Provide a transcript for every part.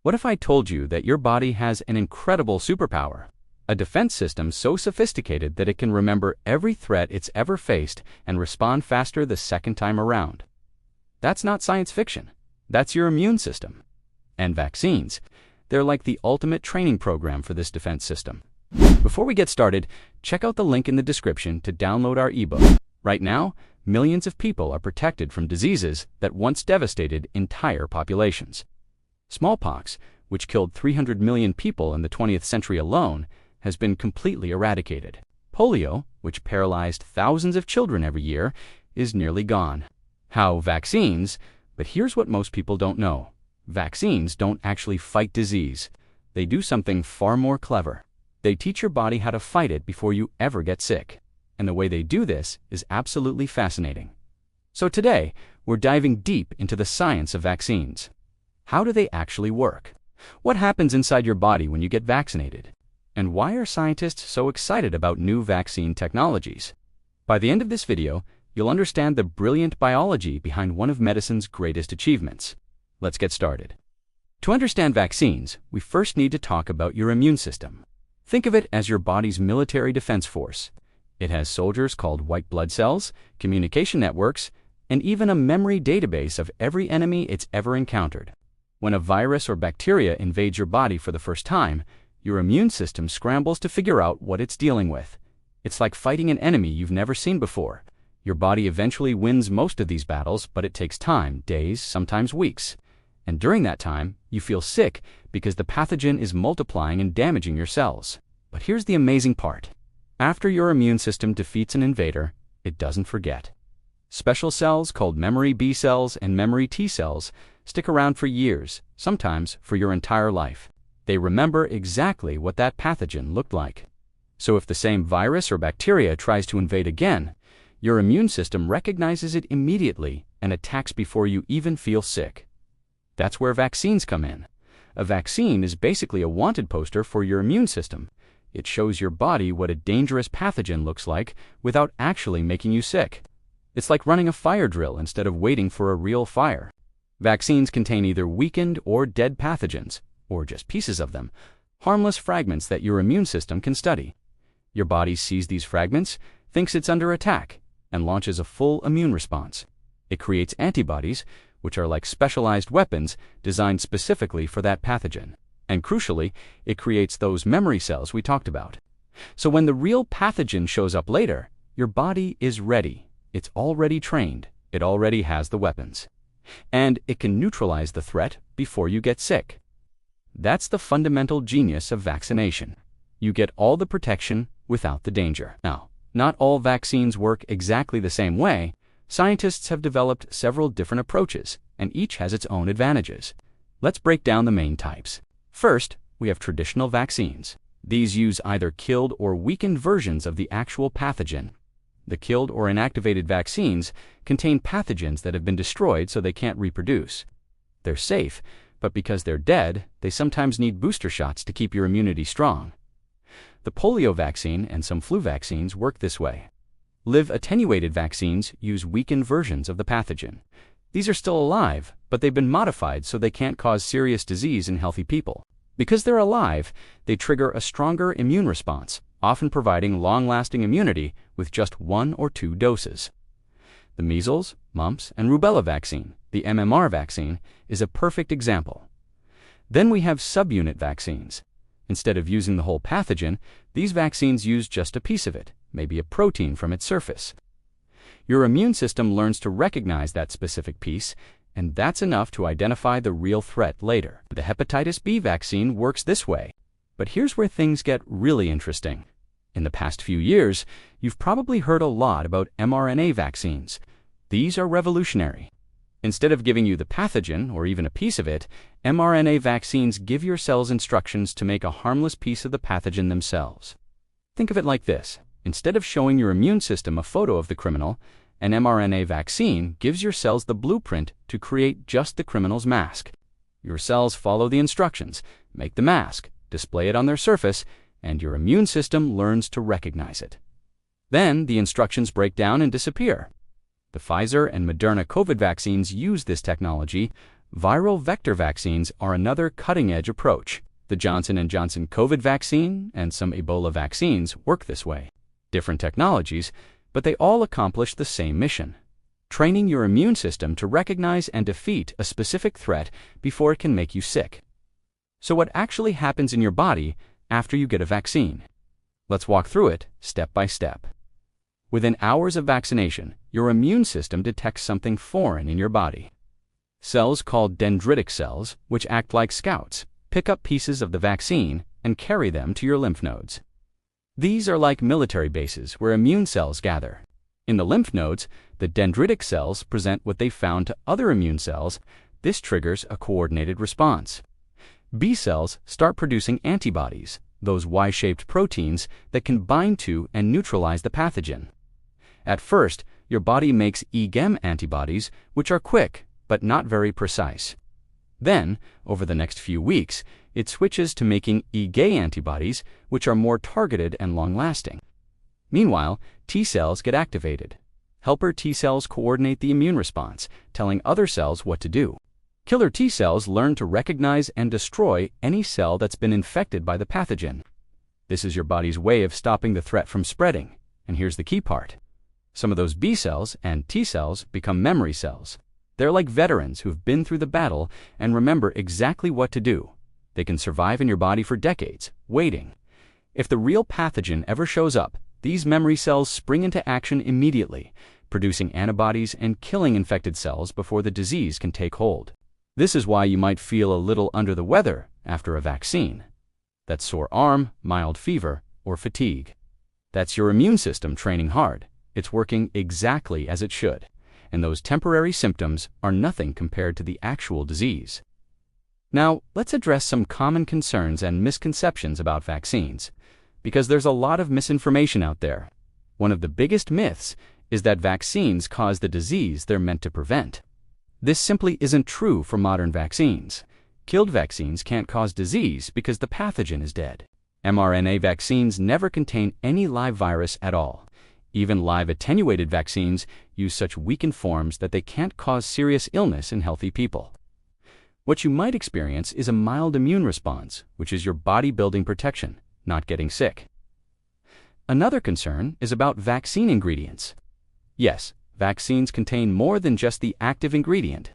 What if I told you that your body has an incredible superpower? A defense system so sophisticated that it can remember every threat it's ever faced and respond faster the second time around. That's not science fiction. That's your immune system. And vaccines, they're like the ultimate training program for this defense system. Before we get started, check out the link in the description to download our ebook. Right now, millions of people are protected from diseases that once devastated entire populations. Smallpox, which killed 300 million people in the 20th century alone, has been completely eradicated. Polio, which paralyzed thousands of children every year, is nearly gone. How vaccines, but here's what most people don't know. Vaccines don't actually fight disease. They do something far more clever. They teach your body how to fight it before you ever get sick. And the way they do this is absolutely fascinating. So today, we're diving deep into the science of vaccines. How do they actually work? What happens inside your body when you get vaccinated? And why are scientists so excited about new vaccine technologies? By the end of this video, you'll understand the brilliant biology behind one of medicine's greatest achievements. Let's get started. To understand vaccines, we first need to talk about your immune system. Think of it as your body's military defense force. It has soldiers called white blood cells, communication networks, and even a memory database of every enemy it's ever encountered. When a virus or bacteria invades your body for the first time, your immune system scrambles to figure out what it's dealing with. It's like fighting an enemy you've never seen before. Your body eventually wins most of these battles, but it takes time, days, sometimes weeks. And during that time, you feel sick because the pathogen is multiplying and damaging your cells. But here's the amazing part. After your immune system defeats an invader, it doesn't forget. Special cells called memory B cells and memory T cells stick around for years, sometimes for your entire life. They remember exactly what that pathogen looked like. So if the same virus or bacteria tries to invade again, your immune system recognizes it immediately and attacks before you even feel sick. That's where vaccines come in. A vaccine is basically a wanted poster for your immune system. It shows your body what a dangerous pathogen looks like without actually making you sick. It's like running a fire drill instead of waiting for a real fire. Vaccines contain either weakened or dead pathogens, or just pieces of them, harmless fragments that your immune system can study. Your body sees these fragments, thinks it's under attack, and launches a full immune response. It creates antibodies, which are like specialized weapons designed specifically for that pathogen. And crucially, it creates those memory cells we talked about. So when the real pathogen shows up later, your body is ready. It's already trained. It already has the weapons. And it can neutralize the threat before you get sick. That's the fundamental genius of vaccination. You get all the protection without the danger. Now, not all vaccines work exactly the same way. Scientists have developed several different approaches, and each has its own advantages. Let's break down the main types. First, we have traditional vaccines. These use either killed or weakened versions of the actual pathogen. The killed or inactivated vaccines contain pathogens that have been destroyed so they can't reproduce. They're safe, but because they're dead, they sometimes need booster shots to keep your immunity strong. The polio vaccine and some flu vaccines work this way. Live-attenuated vaccines use weakened versions of the pathogen. These are still alive, but they've been modified so they can't cause serious disease in healthy people. Because they're alive, they trigger a stronger immune response, often providing long-lasting immunity with just 1 or 2 doses. The measles, mumps, and rubella vaccine, the MMR vaccine, is a perfect example. Then we have subunit vaccines. Instead of using the whole pathogen, these vaccines use just a piece of it, maybe a protein from its surface. Your immune system learns to recognize that specific piece, and that's enough to identify the real threat later. The hepatitis B vaccine works this way. But here's where things get really interesting. In the past few years, you've probably heard a lot about mRNA vaccines. These are revolutionary. Instead of giving you the pathogen, or even a piece of it, mRNA vaccines give your cells instructions to make a harmless piece of the pathogen themselves. Think of it like this. Instead of showing your immune system a photo of the criminal, an mRNA vaccine gives your cells the blueprint to create just the criminal's mask. Your cells follow the instructions, make the mask, display it on their surface, and your immune system learns to recognize it. Then the instructions break down and disappear. The Pfizer and Moderna COVID vaccines use this technology, Viral vector vaccines are another cutting-edge approach. The Johnson & Johnson COVID vaccine and some Ebola vaccines work this way. Different technologies, but they all accomplish the same mission: training your immune system to recognize and defeat a specific threat before it can make you sick. So what actually happens in your body after you get a vaccine? Let's walk through it step by step. Within hours of vaccination, your immune system detects something foreign in your body. Cells called dendritic cells, which act like scouts, pick up pieces of the vaccine and carry them to your lymph nodes. These are like military bases where immune cells gather. In the lymph nodes, the dendritic cells present what they found to other immune cells. This triggers a coordinated response. B cells start producing antibodies, those Y-shaped proteins that can bind to and neutralize the pathogen. At first, your body makes IgM antibodies, which are quick but not very precise. Then, over the next few weeks, it switches to making IgA antibodies, which are more targeted and long-lasting. Meanwhile, T cells get activated. Helper T cells coordinate the immune response, telling other cells what to do. Killer T cells learn to recognize and destroy any cell that's been infected by the pathogen. This is your body's way of stopping the threat from spreading. And here's the key part. Some of those B cells and T cells become memory cells. They're like veterans who've been through the battle and remember exactly what to do. They can survive in your body for decades, waiting. If the real pathogen ever shows up, these memory cells spring into action immediately, producing antibodies and killing infected cells before the disease can take hold. This is why you might feel a little under the weather after a vaccine. That sore arm, mild fever, or fatigue. That's your immune system training hard. It's working exactly as it should. And those temporary symptoms are nothing compared to the actual disease. Now, let's address some common concerns and misconceptions about vaccines, because there's a lot of misinformation out there. One of the biggest myths is that vaccines cause the disease they're meant to prevent. This simply isn't true for modern vaccines. Killed vaccines can't cause disease because the pathogen is dead. mRNA vaccines never contain any live virus at all. Even live attenuated vaccines use such weakened forms that they can't cause serious illness in healthy people. What you might experience is a mild immune response, which is your body building protection, not getting sick. Another concern is about vaccine ingredients. Yes, vaccines contain more than just the active ingredient.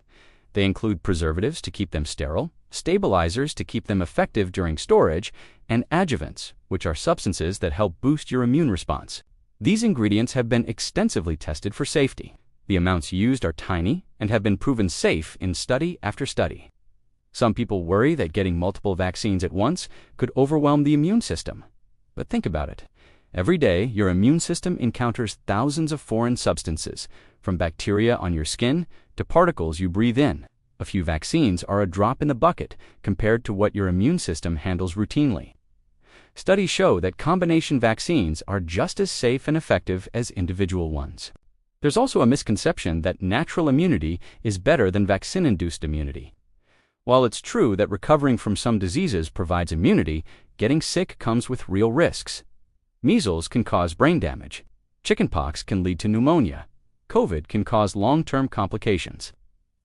They include preservatives to keep them sterile, stabilizers to keep them effective during storage, and adjuvants, which are substances that help boost your immune response. These ingredients have been extensively tested for safety. The amounts used are tiny and have been proven safe in study after study. Some people worry that getting multiple vaccines at once could overwhelm the immune system. But think about it. Every day, your immune system encounters thousands of foreign substances, from bacteria on your skin to particles you breathe in. A few vaccines are a drop in the bucket compared to what your immune system handles routinely. Studies show that combination vaccines are just as safe and effective as individual ones. There's also a misconception that natural immunity is better than vaccine-induced immunity. While it's true that recovering from some diseases provides immunity, getting sick comes with real risks. Measles can cause brain damage. Chickenpox can lead to pneumonia. COVID can cause long-term complications.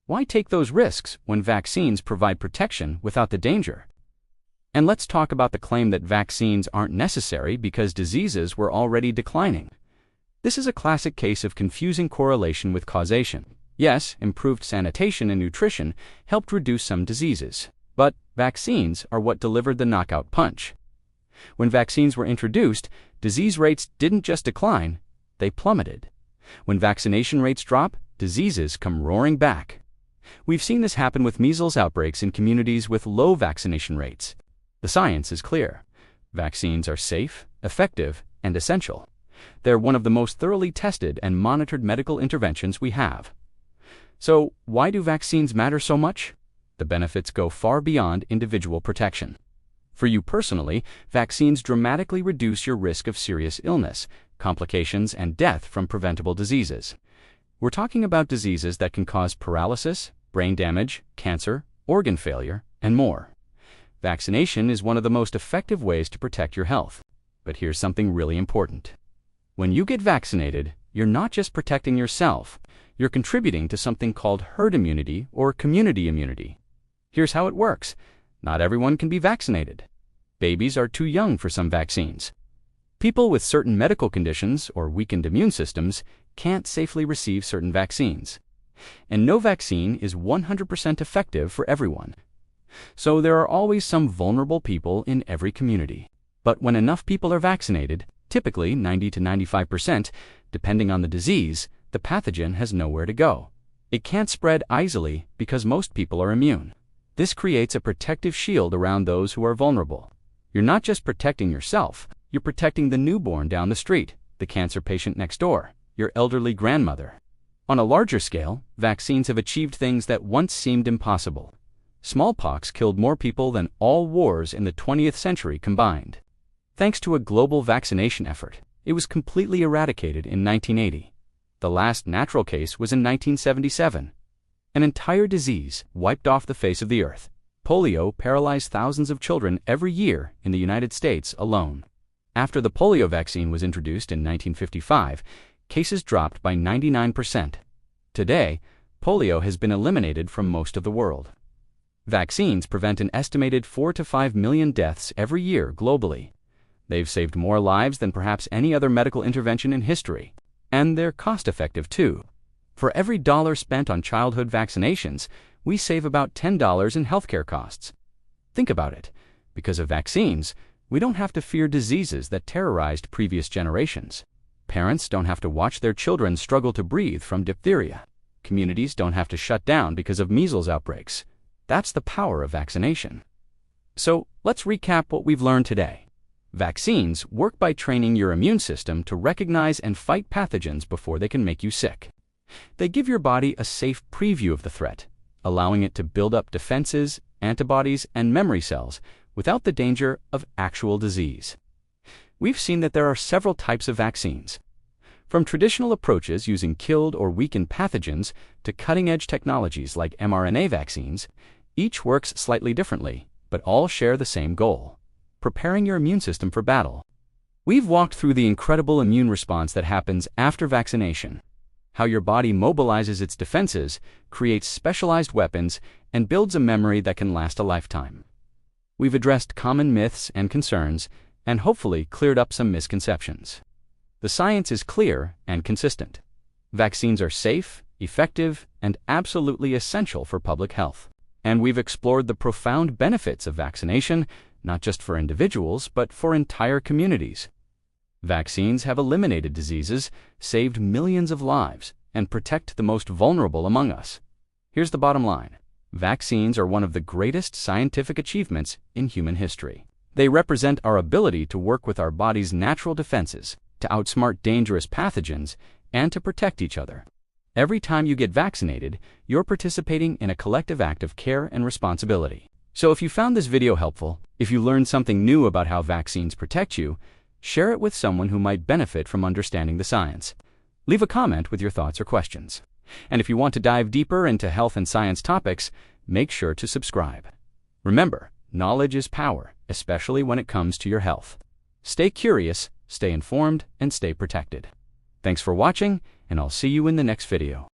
Why take those risks when vaccines provide protection without the danger? And let's talk about the claim that vaccines aren't necessary because diseases were already declining. This is a classic case of confusing correlation with causation. Yes, improved sanitation and nutrition helped reduce some diseases, but vaccines are what delivered the knockout punch. When vaccines were introduced, disease rates didn't just decline, they plummeted. When vaccination rates drop, diseases come roaring back. We've seen this happen with measles outbreaks in communities with low vaccination rates. The science is clear. Vaccines are safe, effective, and essential. They're one of the most thoroughly tested and monitored medical interventions we have. So, why do vaccines matter so much? The benefits go far beyond individual protection. For you personally, vaccines dramatically reduce your risk of serious illness, complications, and death from preventable diseases. We're talking about diseases that can cause paralysis, brain damage, cancer, organ failure, and more. Vaccination is one of the most effective ways to protect your health. But here's something really important. When you get vaccinated, you're not just protecting yourself, You're contributing to something called herd immunity or community immunity. Here's how it works. Not everyone can be vaccinated. Babies are too young for some vaccines. People with certain medical conditions or weakened immune systems can't safely receive certain vaccines. And no vaccine is 100% effective for everyone. So there are always some vulnerable people in every community. But when enough people are vaccinated, typically 90 to 95%, depending on the disease, the pathogen has nowhere to go. It can't spread easily because most people are immune. This creates a protective shield around those who are vulnerable. You're not just protecting yourself, you're protecting the newborn down the street, the cancer patient next door, your elderly grandmother. On a larger scale, vaccines have achieved things that once seemed impossible. Smallpox killed more people than all wars in the 20th century combined. Thanks to a global vaccination effort, it was completely eradicated in 1980. The last natural case was in 1977. An entire disease wiped off the face of the earth. Polio paralyzed thousands of children every year in the United States alone. After the polio vaccine was introduced in 1955, cases dropped by 99%. Today, polio has been eliminated from most of the world. Vaccines prevent an estimated 4 to 5 million deaths every year globally. They've saved more lives than perhaps any other medical intervention in history. And they're cost-effective too. For every dollar spent on childhood vaccinations, we save about $10 in healthcare costs. Think about it. Because of vaccines, we don't have to fear diseases that terrorized previous generations. Parents don't have to watch their children struggle to breathe from diphtheria. Communities don't have to shut down because of measles outbreaks. That's the power of vaccination. So, let's recap what we've learned today. Vaccines work by training your immune system to recognize and fight pathogens before they can make you sick. They give your body a safe preview of the threat, allowing it to build up defenses, antibodies, and memory cells without the danger of actual disease. We've seen that there are several types of vaccines. From traditional approaches using killed or weakened pathogens to cutting-edge technologies like mRNA vaccines, each works slightly differently, but all share the same goal: preparing your immune system for battle. We've walked through the incredible immune response that happens after vaccination, how your body mobilizes its defenses, creates specialized weapons, and builds a memory that can last a lifetime. We've addressed common myths and concerns, and hopefully cleared up some misconceptions. The science is clear and consistent. Vaccines are safe, effective, and absolutely essential for public health. And we've explored the profound benefits of vaccination, not just for individuals, but for entire communities. Vaccines have eliminated diseases, saved millions of lives, and protect the most vulnerable among us. Here's the bottom line. Vaccines are one of the greatest scientific achievements in human history. They represent our ability to work with our body's natural defenses, to outsmart dangerous pathogens, and to protect each other. Every time you get vaccinated, you're participating in a collective act of care and responsibility. So if you found this video helpful, if you learned something new about how vaccines protect you, share it with someone who might benefit from understanding the science. Leave a comment with your thoughts or questions. And if you want to dive deeper into health and science topics, make sure to subscribe. Remember, knowledge is power, especially when it comes to your health. Stay curious, stay informed, and stay protected. Thanks for watching, and I'll see you in the next video.